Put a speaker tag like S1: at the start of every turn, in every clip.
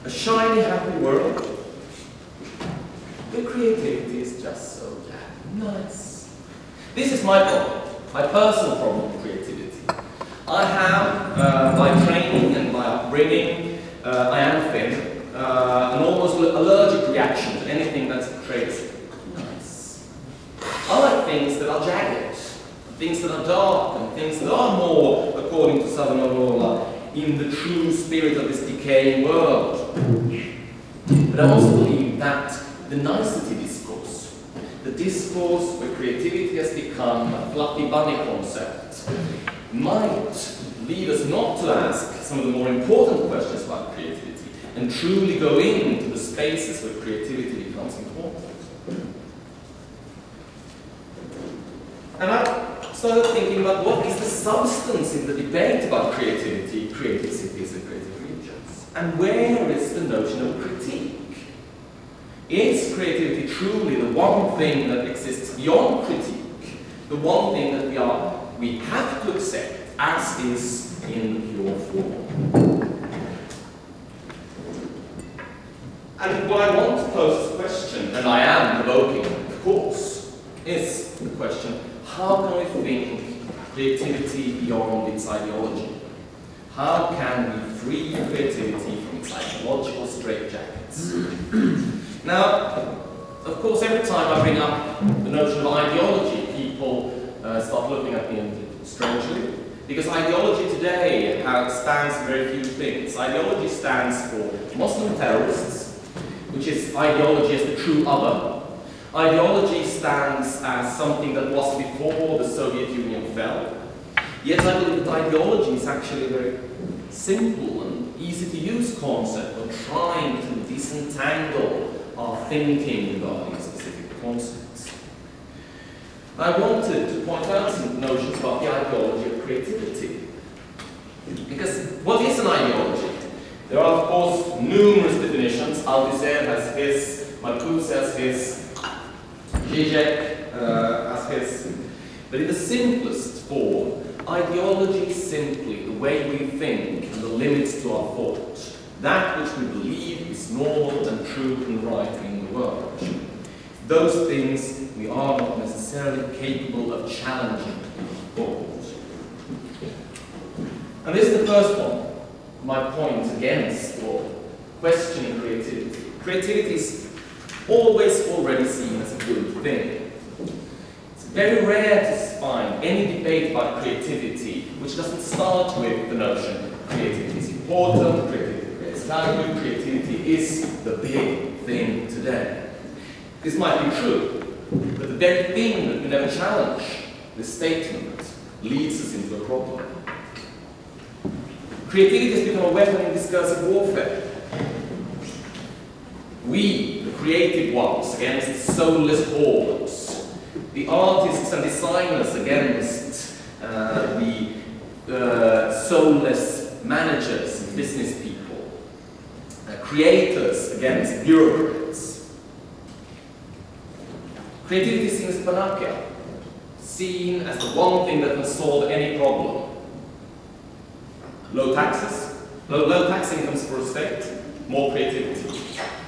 S1: A shiny, happy world where creativity is just so nice. This is my problem, my personal problem with creativity. I have, by training and by upbringing, I am thin, an almost allergic reaction to anything that's crazy. Nice. I like things that are jagged, things that are dark, and things that are more, according to Southern Aurora, in the true spirit of this decaying world. But I also believe that the nicety discourse, the discourse where creativity has become a fluffy bunny concept, might lead us not to ask some of the more important questions about creativity and truly go into the spaces where creativity becomes important. And I started thinking about what is the substance in the debate about creativity, creative cities and creative regions, and where is the notion of critique? Is creativity truly the one thing that exists beyond critique, the one thing that we have to accept as is in pure form? And what I want to pose as a question, and I am provoking, of course, is the question, how can we think creativity beyond its ideology? How can we free creativity from its ideological straitjackets? Now, of course, every time I bring up the notion of ideology, people start looking at me strangely. Because ideology today stands for very few things. Ideology stands for Muslim terrorists, which is ideology as the true other. Ideology stands as something that was before the Soviet Union fell. Yet I believe that ideology is actually a very simple and easy to use concept of trying to disentangle our thinking regarding specific concepts. I wanted to point out some notions about the ideology of creativity. Because what is an ideology? There are, of course, numerous definitions. Althusser has his, Marcuse has his, Zizek has his. But in the simplest form, ideology is simply the way we think and the limits to our thought. That which we believe is normal and true and right in the world. Those things we are not necessarily capable of challenging thought. And this is the first one, my point against or questioning creativity. Creativity is always already seen as a good thing. It's very rare to find any debate about creativity which doesn't start with the notion creativity is important, creativity creates value, creativity is the big thing today. This might be true, but the very thing that we never challenge, this statement, leads us into a problem. Creativity has become a weapon in discursive warfare. We, the creative ones, against soulless hordes. The artists and designers against the soulless managers and business people. Creators against bureaucrats. Creativity is seen as panacea, seen as the one thing that can solve any problem. Low taxes, low tax incomes for a state, more creativity.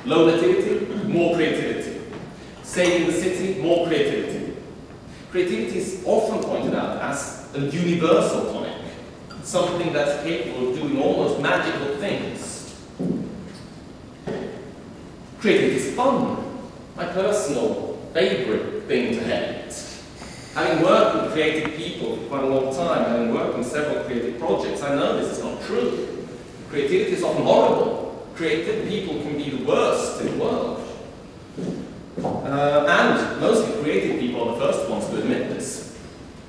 S1: Low nativity, more creativity. Saving the city, more creativity. Creativity is often pointed out as a universal tonic, something that's capable of doing almost magical things. Creativity is fun, my personal favorite thing to hate. Having worked with creative people for quite a long time, having worked on several creative projects, I know this is not true. Creativity is often horrible. Creative people can be the worst in the world. And mostly creative people are the first ones to admit this.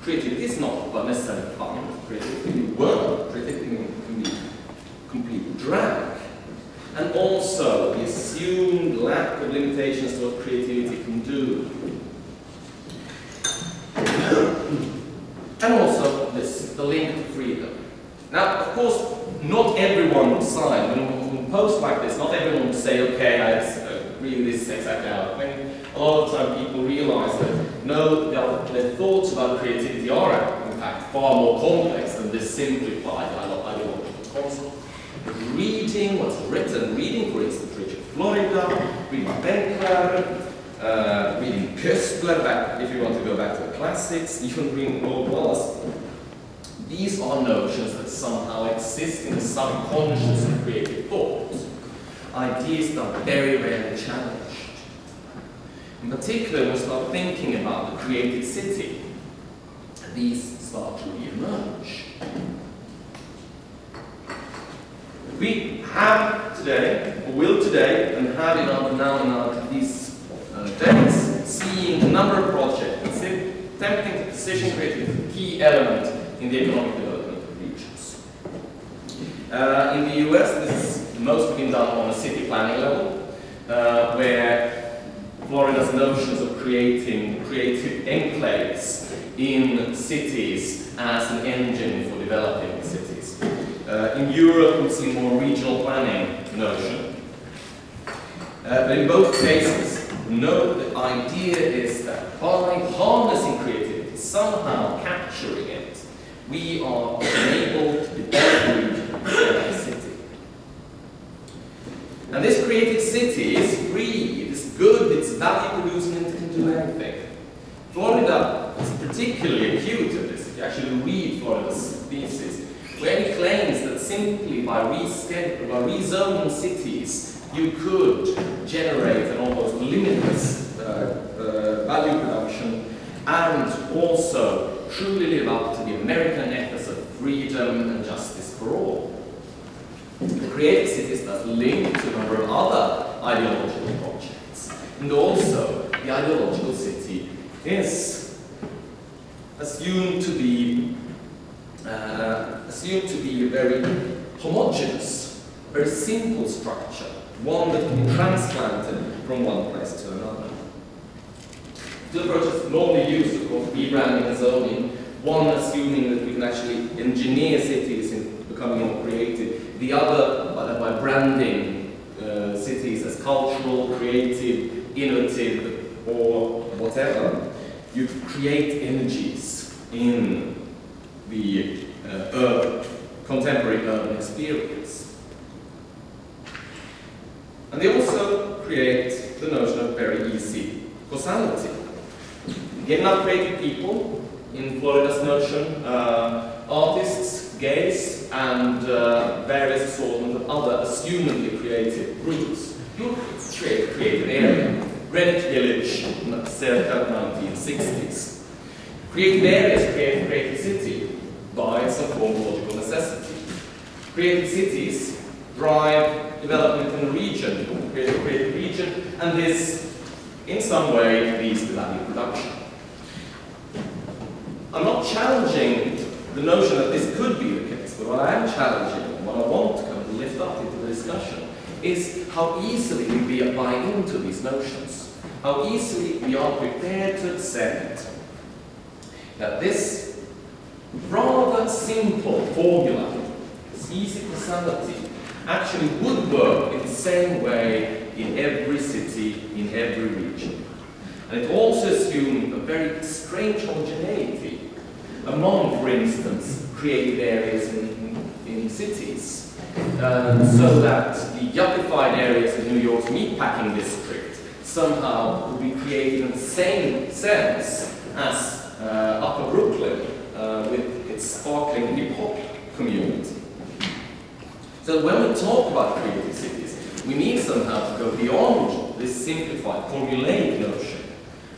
S1: Creativity is not necessarily fun. Creativity can be work. Creativity can be complete drag. And also the assumed lack of limitations to what creativity can do. And also this, the link to freedom. Now, of course, not everyone would sign. When we post like this, not everyone would say, okay, I agree with this exactly out. When a lot of the time people realize that no, their thoughts about creativity are in fact far more complex than this simplified ideological concept. Reading what's written, reading for if you want to go back to the classics, even Greenwald Wallace, these are notions that somehow exist in the subconscious and creative thought. Ideas that are very rarely challenged. In particular, when we start thinking about the created city, these start to re-emerge. We have today, or will today, and have in these days, seeing a number of projects attempting to position creativity as a key element in the economic development of regions. In the US, this has mostly been done on a city planning level, where Florida's notions of creating creative enclaves in cities as an engine for developing cities. In Europe, we've seen more regional planning notion. But in both cases, the idea is that by harnessing creativity, somehow capturing it, we are enabled to develop a city. And this creative city is free, it's good, it's value producing, and it can do anything. Florida is particularly acute at this. If you actually read Florida's thesis, where he claims that simply by rezoning cities, you could generate an almost limitless value production and also truly live up to the American ethos of freedom and justice for all. The creative city is thus linked to a number of other ideological projects, and also the ideological city is assumed to be a very homogeneous, very simple structure, one that can be transplanted from one place to another. Two approaches normally used, of course, rebranding and zoning, one assuming that we can actually engineer cities in becoming more creative, the other by branding cities as cultural, creative, innovative, or whatever. You create energies in the contemporary urban experience. And they also create the notion of very easy causality. Getting up creative people, in Florida's notion, artists, gays, and various assortment of other assumedly creative groups. You create a creative area. Greenwich Village, circa 1960s. Creative areas create a creative city by some form of logical necessity. Creative cities drive development in a region, create a creative region, and this, in some way, leads to value production. I'm not challenging the notion that this could be the case, but what I am challenging, and what I want to kind of lift up into the discussion, is how easily we buy into these notions, how easily we are prepared to accept that this rather simple formula, this easy causality, actually would work in the same way in every city, in every region. And it also assumed a very strange homogeneity among, for instance, creative areas in cities. So that the yuppified areas of New York's meatpacking district somehow would be created in the same sense as Upper Brooklyn with its sparkling hip-hop community. So when we talk about creative cities, we need somehow to go beyond this simplified, formulaic notion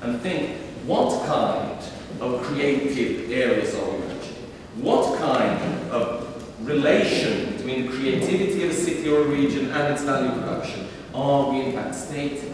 S1: and think, what kind of creative areas are we imagining? What kind of relation between the creativity of a city or a region and its value production are we in fact stating?